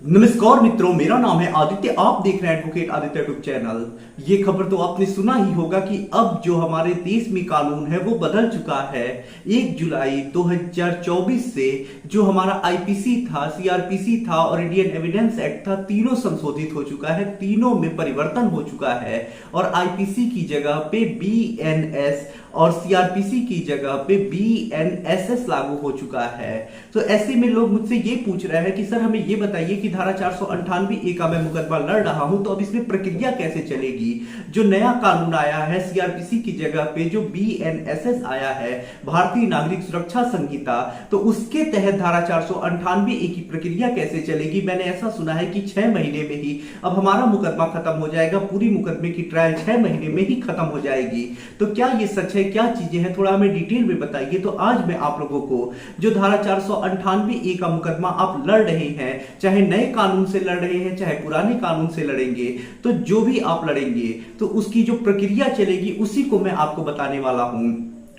नमस्कार मित्रों, मेरा नाम है आदित्य। आप देख रहे हैं एडवोकेट आदित्य यूट्यूब चैनल। ये खबर तो आपने सुना ही होगा कि अब जो हमारे देश में कानून है वो बदल चुका है। 1 जुलाई 2024 से जो हमारा आईपीसी था, सीआरपीसी था और इंडियन एविडेंस एक्ट था, तीनों संशोधित हो चुका है, तीनों में परिवर्तन हो चुका है। और आईपीसी की जगह पे बीएनएस और सीआरपीसी की जगह पे बीएनएसएस लागू हो चुका है। तो ऐसे में लोग मुझसे ये पूछ रहे हैं कि सर हमें ये बताइए कि धारा 498 का मैं मुकदमा लड़ रहा हूं, तो अब इसमें प्रक्रिया कैसे चलेगी। जो नया कानून आया है सीआरपीसी की जगह पे जो बीएनएसएस आया है, भारतीय नागरिक सुरक्षा संहिता, तो उसके तहत धारा 498 की प्रक्रिया कैसे चलेगी। मैंने ऐसा सुना है कि 6 महीने में ही अब हमारा मुकदमा खत्म हो जाएगा, पूरी मुकदमे की ट्रायल 6 महीने में ही खत्म हो जाएगी। तो क्या ये सच है, क्या चीजें हैं, थोड़ा हमें डिटेल में बताइए। तो आज मैं आप लोगों को जो धारा 498 का मुकदमा आप लड़ रहे हैं, चाहे नए कानून से लड़ रहे हैं चाहे पुराने कानून से लड़ेंगे, तो जो भी आप लड़ेंगे तो उसकी जो प्रक्रिया चलेगी उसी को मैं आपको बताने वाला हूं।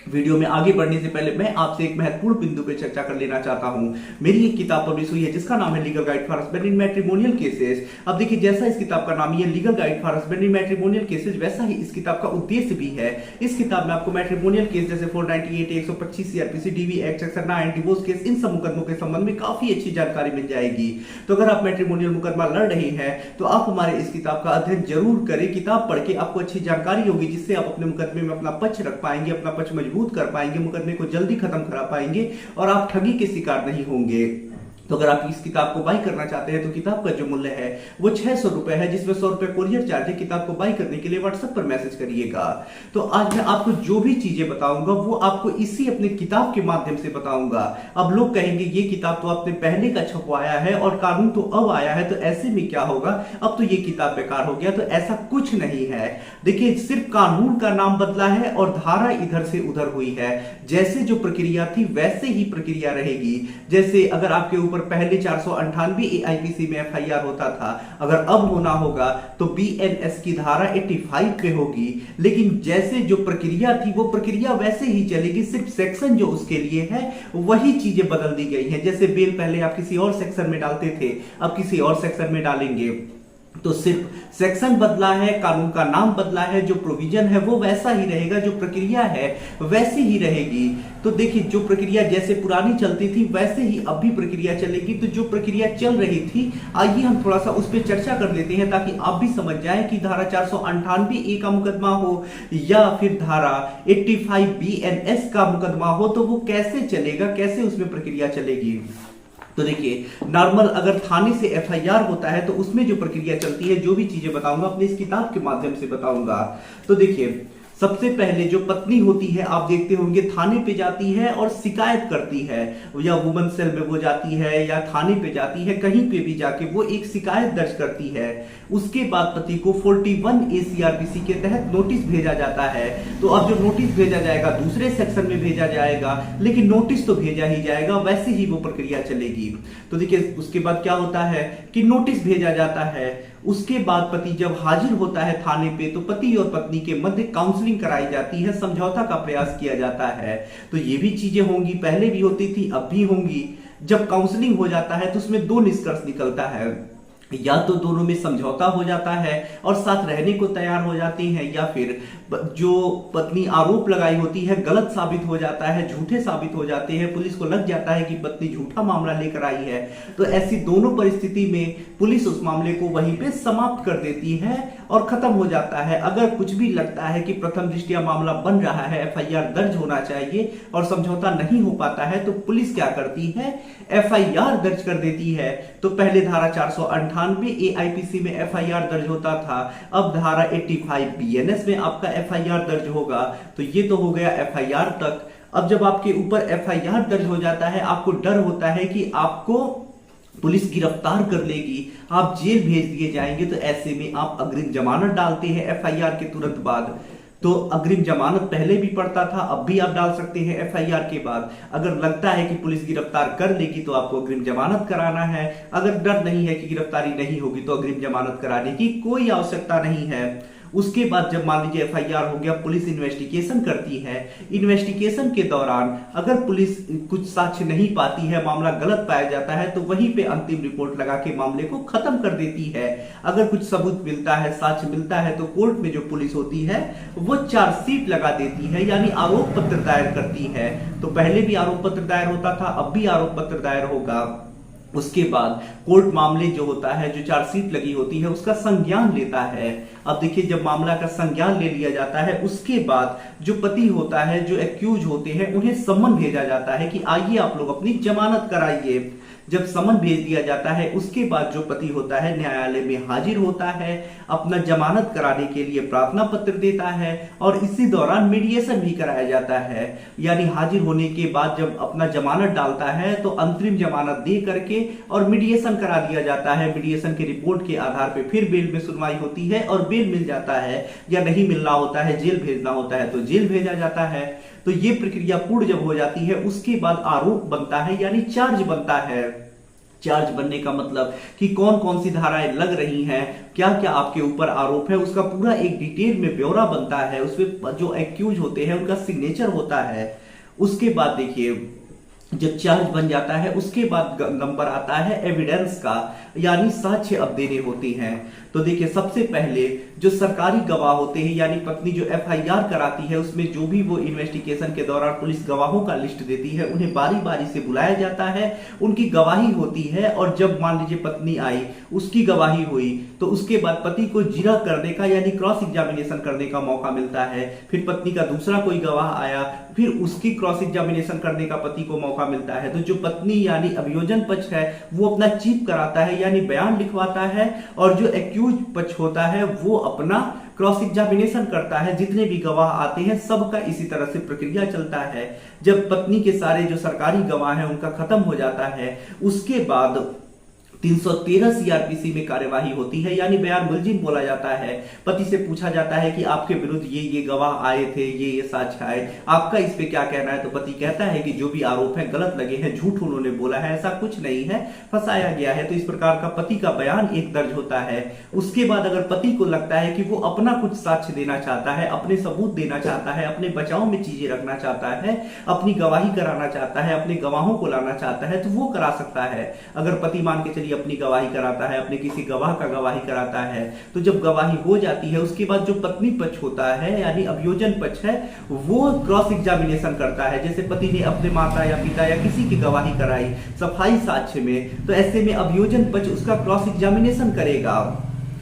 वीडियो में आगे बढ़ने से पहले मैं आपसे एक महत्वपूर्ण बिंदु पर चर्चा कर लेना चाहता हूं। मेरी एक किताब पब्लिश हुई है जिसका नाम है legal guide for husband in matrimonial cases. अब देखिए, जैसा इस किताब का नाम है legal guide for husband in matrimonial cases, वैसा ही इस किताब का उद्देश्य भी है। इस किताब में आपको मैट्रिमोनियल केस जैसे 498, 125 CrPC, DV act, section 9, divorce case, इन सब मुकदमों के संबंध में काफी अच्छी जानकारी मिल जाएगी। तो अगर आप मैट्रिमोनियल मुकदमा लड़ रहे हैं तो आप हमारे इस किताब का अध्ययन जरूर करें। किताब पढ़ के आपको अच्छी जानकारी होगी जिससे आप अपने मुकदमे में अपना पक्ष रख पाएंगे, अपना पक्ष मजबूत कर पाएंगे, मुकदमे को जल्दी खत्म करा पाएंगे और आप ठगी के शिकार नहीं होंगे। तो अगर आप इस किताब को बाई करना चाहते हैं तो किताब का जो मूल्य है वो 600 रुपए है, जिसमें 100 रुपए कोरियर चार्ज है। किताब को बाई करने के लिए व्हाट्सएप पर मैसेज करिएगा। तो आज मैं आपको जो भी चीजें बताऊंगा वो आपको इसी अपने किताब के माध्यम से बताऊंगा। अब लोग कहेंगे ये किताब तो आपने पहले का छपवाया है और कानून तो अब आया है, तो ऐसे में क्या होगा, अब तो ये किताब बेकार हो गया। तो ऐसा कुछ नहीं है। देखिए, सिर्फ कानून का नाम बदला है और धारा इधर से उधर हुई है। जैसे जो प्रक्रिया थी वैसे ही प्रक्रिया रहेगी। जैसे अगर आपके ऊपर पहले 498 आईपीसी में एफआईआर होता था, अगर अब होना होगा तो बीएनएस की धारा 85 पे होगी। लेकिन जैसे जो प्रक्रिया थी वो प्रक्रिया वैसे ही चलेगी, सिर्फ सेक्शन जो उसके लिए है वही चीजें बदल दी गई हैं। जैसे बेल पहले आप किसी और सेक्शन में डालते थे, अब किसी और सेक्शन में डालेंगे। तो सिर्फ सेक्शन बदला है, कानून का नाम बदला है, जो प्रोविजन है वो वैसा ही रहेगा, जो प्रक्रिया है वैसी ही रहेगी। तो देखिए, जो प्रक्रिया जैसे पुरानी चलती थी वैसे ही अब भी प्रक्रिया चलेगी। तो जो प्रक्रिया चल रही थी, आइए हम थोड़ा सा उस पर चर्चा कर लेते हैं ताकि आप भी समझ जाएं कि धारा 498 का मुकदमा हो या फिर धारा 85 बीएनएस का मुकदमा हो तो वो कैसे चलेगा, कैसे उसमें प्रक्रिया चलेगी। तो देखिए, नॉर्मल अगर थाने से एफआईआर होता है तो उसमें जो प्रक्रिया चलती है, जो भी चीजें बताऊंगा अपने इस किताब के माध्यम से बताऊंगा। तो देखिए, सबसे पहले जो पत्नी होती है, आप देखते होंगे थाने पे जाती है और शिकायत करती है, या वुमन सेल में वो जाती है या थाने पे जाती है, कहीं पे भी जाके वो एक शिकायत दर्ज करती है। उसके बाद पति को 41A सीआरपीसी के तहत नोटिस भेजा जाता है। तो अब जो नोटिस भेजा जाएगा दूसरे सेक्शन में भेजा जाएगा, लेकिन नोटिस तो भेजा ही जाएगा, वैसे ही वो प्रक्रिया चलेगी। तो देखिए, उसके बाद क्या होता है कि नोटिस भेजा जाता है। उसके बाद पति जब हाजिर होता है थाने पे तो पति और पत्नी के मध्य काउंसलिंग कराई जाती है, समझौता का प्रयास किया जाता है। तो ये भी चीजें होंगी, पहले भी होती थी अब भी होंगी। जब काउंसलिंग हो जाता है तो उसमें 2 निष्कर्ष निकलता है, या तो दोनों में समझौता हो जाता है और साथ रहने को तैयार हो जाती हैं, या फिर जो पत्नी आरोप लगाई होती है गलत साबित हो जाता है, झूठे साबित हो जाते हैं, पुलिस को लग जाता है कि पत्नी झूठा मामला लेकर आई है। तो ऐसी दोनों परिस्थिति में पुलिस उस मामले को वहीं पे समाप्त कर देती है और खत्म हो जाता है। अगर कुछ भी लगता है कि प्रथम दृष्टया मामला बन रहा है, एफआईआर दर्ज होना चाहिए और समझौता नहीं हो पाता है, तो पुलिस क्या करती है, एफआईआर दर्ज कर देती है। तो पहले धारा 498 आईपीसी में एफआईआर दर्ज होता था, अब धारा 85 बीएनएस में आपका एफआईआर दर्ज होगा। तो ये तो हो गया एफआईआर तक। अब जब आपके ऊपर एफआईआर दर्ज हो जाता है, आपको डर होता है कि आपको पुलिस गिरफ्तार कर लेगी, आप जेल भेज दिए जाएंगे। तो ऐसे में आप अग्रिम जमानत डालते हैं एफआईआर के तुरंत बाद। तो अग्रिम जमानत पहले भी पड़ता था, अब भी आप डाल सकते हैं एफआईआर के बाद। अगर लगता है कि पुलिस गिरफ्तार कर लेगी तो आपको अग्रिम जमानत कराना है। अगर डर नहीं है कि गिरफ्तारी नहीं होगी तो अग्रिम जमानत कराने की कोई आवश्यकता नहीं है। उसके बाद जब मान लीजिए एफआईआर हो गया, पुलिस इन्वेस्टिगेशन करती है। इन्वेस्टिगेशन के दौरान अगर पुलिस कुछ साक्ष्य नहीं पाती है, मामला गलत पाया जाता है, तो वहीं पे अंतिम रिपोर्ट लगा के मामले को खत्म कर देती है। अगर कुछ सबूत मिलता है, साक्ष्य मिलता है, तो कोर्ट में जो पुलिस होती है वो चार्जशीट लगा देती है, यानी आरोप पत्र दायर करती है। तो पहले भी आरोप पत्र दायर होता था, अब भी आरोप पत्र दायर होगा। उसके बाद कोर्ट मामले जो होता है, जो चार्जशीट लगी होती है, उसका संज्ञान लेता है। अब देखिए, जब मामला का संज्ञान ले लिया जाता है, उसके बाद जो पति होता है, जो एक्यूज होते हैं, उन्हें सम्मन भेजा जाता है कि आइए आप लोग अपनी जमानत कराइए। जब समन भेज दिया जाता है, उसके बाद जो पति होता है न्यायालय में हाजिर होता है, अपना जमानत कराने के लिए प्रार्थना पत्र देता है, और इसी दौरान मीडिएशन भी कराया जाता है। यानी हाजिर होने के बाद जब अपना जमानत डालता है, तो अंतरिम जमानत दे करके और मीडिएशन करा दिया जाता है। मीडिएशन की रिपोर्ट के आधार पर फिर बेल में सुनवाई होती है, और बेल मिल जाता है, या नहीं मिलना होता है, जेल भेजना होता है, तो जेल भेजा जाता है। तो ये प्रक्रिया पूर्ण जब हो जाती है, उसके बाद आरोप बनता है, यानी चार्ज बनता है। चार्ज बनने का मतलब कि कौन कौन सी धाराएं लग रही हैं, क्या क्या आपके ऊपर आरोप है, उसका पूरा एक डिटेल में ब्यौरा बनता है। उसमें जो एक्यूज होते हैं उनका सिग्नेचर होता है। उसके बाद देखिए, जब चार्ज बन जाता है, उसके बाद नंबर आता है एविडेंस का, यानी साक्ष्य अब देने होते हैं। तो देखिए, सबसे पहले जो सरकारी गवाह होते हैं, यानी पत्नी जो एफआईआर कराती है, उसमें जो भी वो इन्वेस्टिगेशन के दौरान पुलिस गवाहों का लिस्ट देती है, उन्हें बारी बारी से बुलाया जाता है, उनकी गवाही होती है। और जब मान लीजिए पत्नी आई, उसकी गवाही हुई, तो उसके बाद पति को जिरह करने का, यानी क्रॉस एग्जामिनेशन करने का मौका मिलता है। फिर पत्नी का दूसरा कोई गवाह आया, फिर उसकी क्रॉस एग्जामिनेशन करने का पति को मौका मिलता है। तो जो पत्नी यानी अभियोजन पक्ष है, वो अपना चीफ कराता है, यानी बयान लिखवाता है, और जो एक्यूज पक्ष होता है वो अपना क्रॉस एग्जामिनेशन करता है। जितने भी गवाह आते हैं, सबका इसी तरह से प्रक्रिया चलता है। जब पत्नी के सारे जो सरकारी गवाह हैं उनका खत्म हो जाता है, उसके बाद 313 सीआरपीसी में कार्यवाही होती है, यानी बयान मुलजिम बोला जाता है। पति से पूछा जाता है कि आपके विरुद्ध ये गवाह आए थे, ये साक्ष्य आए, आपका इस पे क्या कहना है। तो पति कहता है कि जो भी आरोप है गलत लगे हैं, झूठ उन्होंने बोला है, ऐसा कुछ नहीं है, फंसाया गया है। तो इस प्रकार का पति का बयान एक दर्ज होता है। उसके बाद अगर पति को लगता है कि वो अपना कुछ साक्ष्य देना चाहता है, अपने सबूत देना चाहता है, अपने बचाव में चीजें रखना चाहता है, अपनी गवाही कराना चाहता है, अपने गवाहों को लाना चाहता है, तो वो करा सकता है। अगर पति मान के चलिए अपनी गवाही कराता है, अपने किसी गवाह का गवाही कराता है, तो जब गवाही हो जाती है, उसके बाद जो पत्नी पक्ष होता है, यानी अभियोजन पक्ष है, वो क्रॉस एग्जामिनेशन करता है। जैसे पति ने अपने माता या पिता या किसी की गवाही कराई सफाई साक्ष्य में, तो ऐसे में अभियोजन पक्ष उसका क्रॉस एग्जामिनेशन करेगा।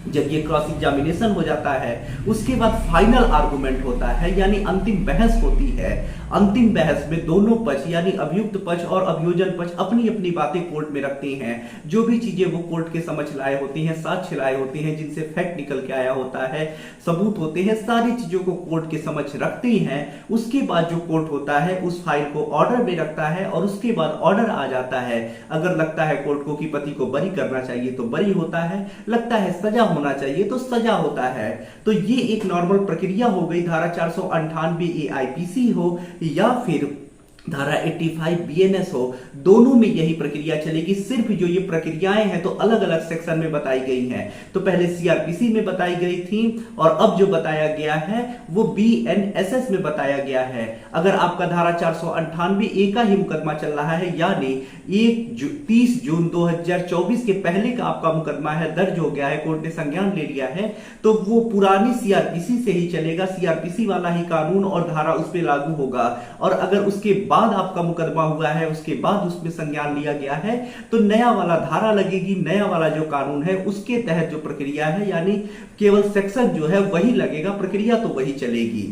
जब ये क्रॉस एग्जामिनेशन हो जाता है, उसके बाद फाइनल आर्गुमेंट होता है, यानी अंतिम बहस होती है। अंतिम बहस में दोनों पक्ष, यानी अभियुक्त पक्ष और अभियोजन पक्ष, अपनी अपनी बातें कोर्ट में रखते हैं। जो भी चीजें वो कोर्ट के समझ लाए होती हैं, साक्ष्य लाए होते हैं, जिनसे फैक्ट निकल के आया होता है, सबूत होते हैं, सारी चीजों को कोर्ट के समझ रखते हैं। उसके बाद जो कोर्ट होता है उस फाइल को ऑर्डर में रखता है, और उसके बाद ऑर्डर आ जाता है। अगर लगता है कोर्ट को कि पति को बरी करना चाहिए तो बरी होता है, लगता है सजा होना चाहिए तो सजा होता है। तो ये एक नॉर्मल प्रक्रिया हो गई। धारा 498 AIPC हो या फिर धारा 85 BNS हो, दोनों में यही प्रक्रिया चलेगी। सिर्फ जो ये प्रक्रियाएं हैं तो अलग अलग सेक्शन में बताई गई हैं। तो पहले CRPC में बताई गई थी, और अब जो बताया गया है वो BNSS में बताया गया है। अगर आपका धारा 498 A का ही मुकदमा चल रहा है, यानी 30 जून 2024 के पहले का आपका मुकदमा है, दर्ज हो गया है, कोर्ट ने संज्ञान ले लिया है, तो वो पुरानी CRPC से ही चलेगा। CRPC वाला ही कानून और धारा उस पर लागू होगा। और अगर उसके बाद आपका मुकदमा हुआ है, उसके बाद उसमें संज्ञान लिया गया है, तो नया वाला धारा लगेगी, नया वाला जो कानून है उसके तहत जो प्रक्रिया है, यानी केवल सेक्शन जो है वही लगेगा, प्रक्रिया तो वही चलेगी।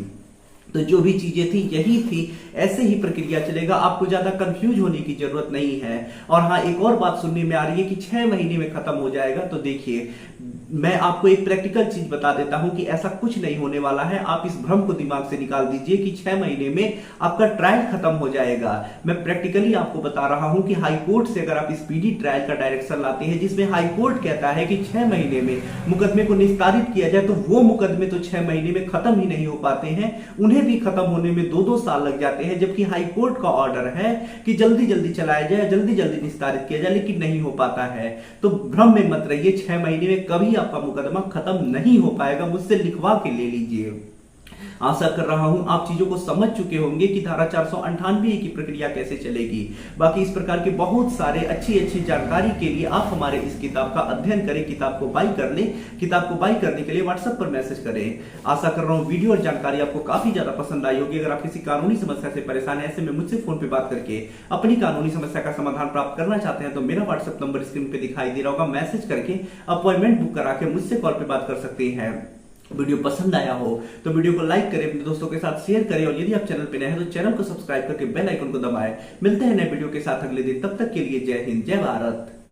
तो जो भी चीजें थी यही थी, ऐसे ही प्रक्रिया चलेगा, आपको ज्यादा कंफ्यूज होने की जरूरत नहीं है। और हाँ, एक और बात सुनने में आ रही है कि 6 महीने में खत्म हो जाएगा। तो देखिए, मैं आपको एक प्रैक्टिकल चीज बता देता हूं कि ऐसा कुछ नहीं होने वाला है। आप इस भ्रम को दिमाग से निकाल दीजिए कि 6 महीने में आपका ट्रायल खत्म हो जाएगा। मैं प्रैक्टिकली आपको बता रहा हूं कि हाई कोर्ट से अगर आप स्पीडी ट्रायल का डायरेक्शन लाते हैं, जिसमें हाई कोर्ट कहता है कि 6 महीने में मुकदमे को निस्तारित किया जाए, तो वो मुकदमे तो 6 महीने में खत्म ही नहीं हो पाते हैं, उन्हें भी खत्म होने में 2-2 साल लग जाते हैं। जबकि हाई कोर्ट का ऑर्डर है कि जल्दी जल्दी चलाया जाए, जल्दी जल्दी निस्तारित किया जाए, लेकिन नहीं हो पाता है। तो भ्रम में मत रहिए, 6 महीने में कभी आपका मुकदमा खत्म नहीं हो पाएगा, मुझसे लिखवा के ले लीजिए। आशा कर रहा हूं आप चीजों को समझ चुके होंगे कि धारा 498 की प्रक्रिया कैसे चलेगी। बाकी इस प्रकार के बहुत सारे अच्छी जानकारी के लिए आप हमारे इस किताब का अध्ययन करें, किताब को बाई कर लें। किताब को बाई करने के लिए व्हाट्सएप पर मैसेज करें। आशा कर रहा हूं वीडियो और जानकारी आपको काफी ज्यादा पसंद आई होगी। अगर आप किसी कानूनी समस्या से परेशान है, ऐसे में मुझसे फोन पे बात करके अपनी कानूनी समस्या का समाधान प्राप्त करना चाहते हैं तो मेरा व्हाट्सएप नंबर स्क्रीन पे दिखाई दे रहा होगा, मैसेज करके अपॉइंटमेंट बुक करा के मुझसे कॉल पे बात कर सकते हैं। वीडियो पसंद आया हो तो वीडियो को लाइक करें, अपने दोस्तों के साथ शेयर करें और यदि आप चैनल पे नए हैं तो चैनल को सब्सक्राइब करके बेल आइकन को दबाएं। मिलते हैं नए वीडियो के साथ अगले दिन, तब तक के लिए जय हिंद, जय भारत।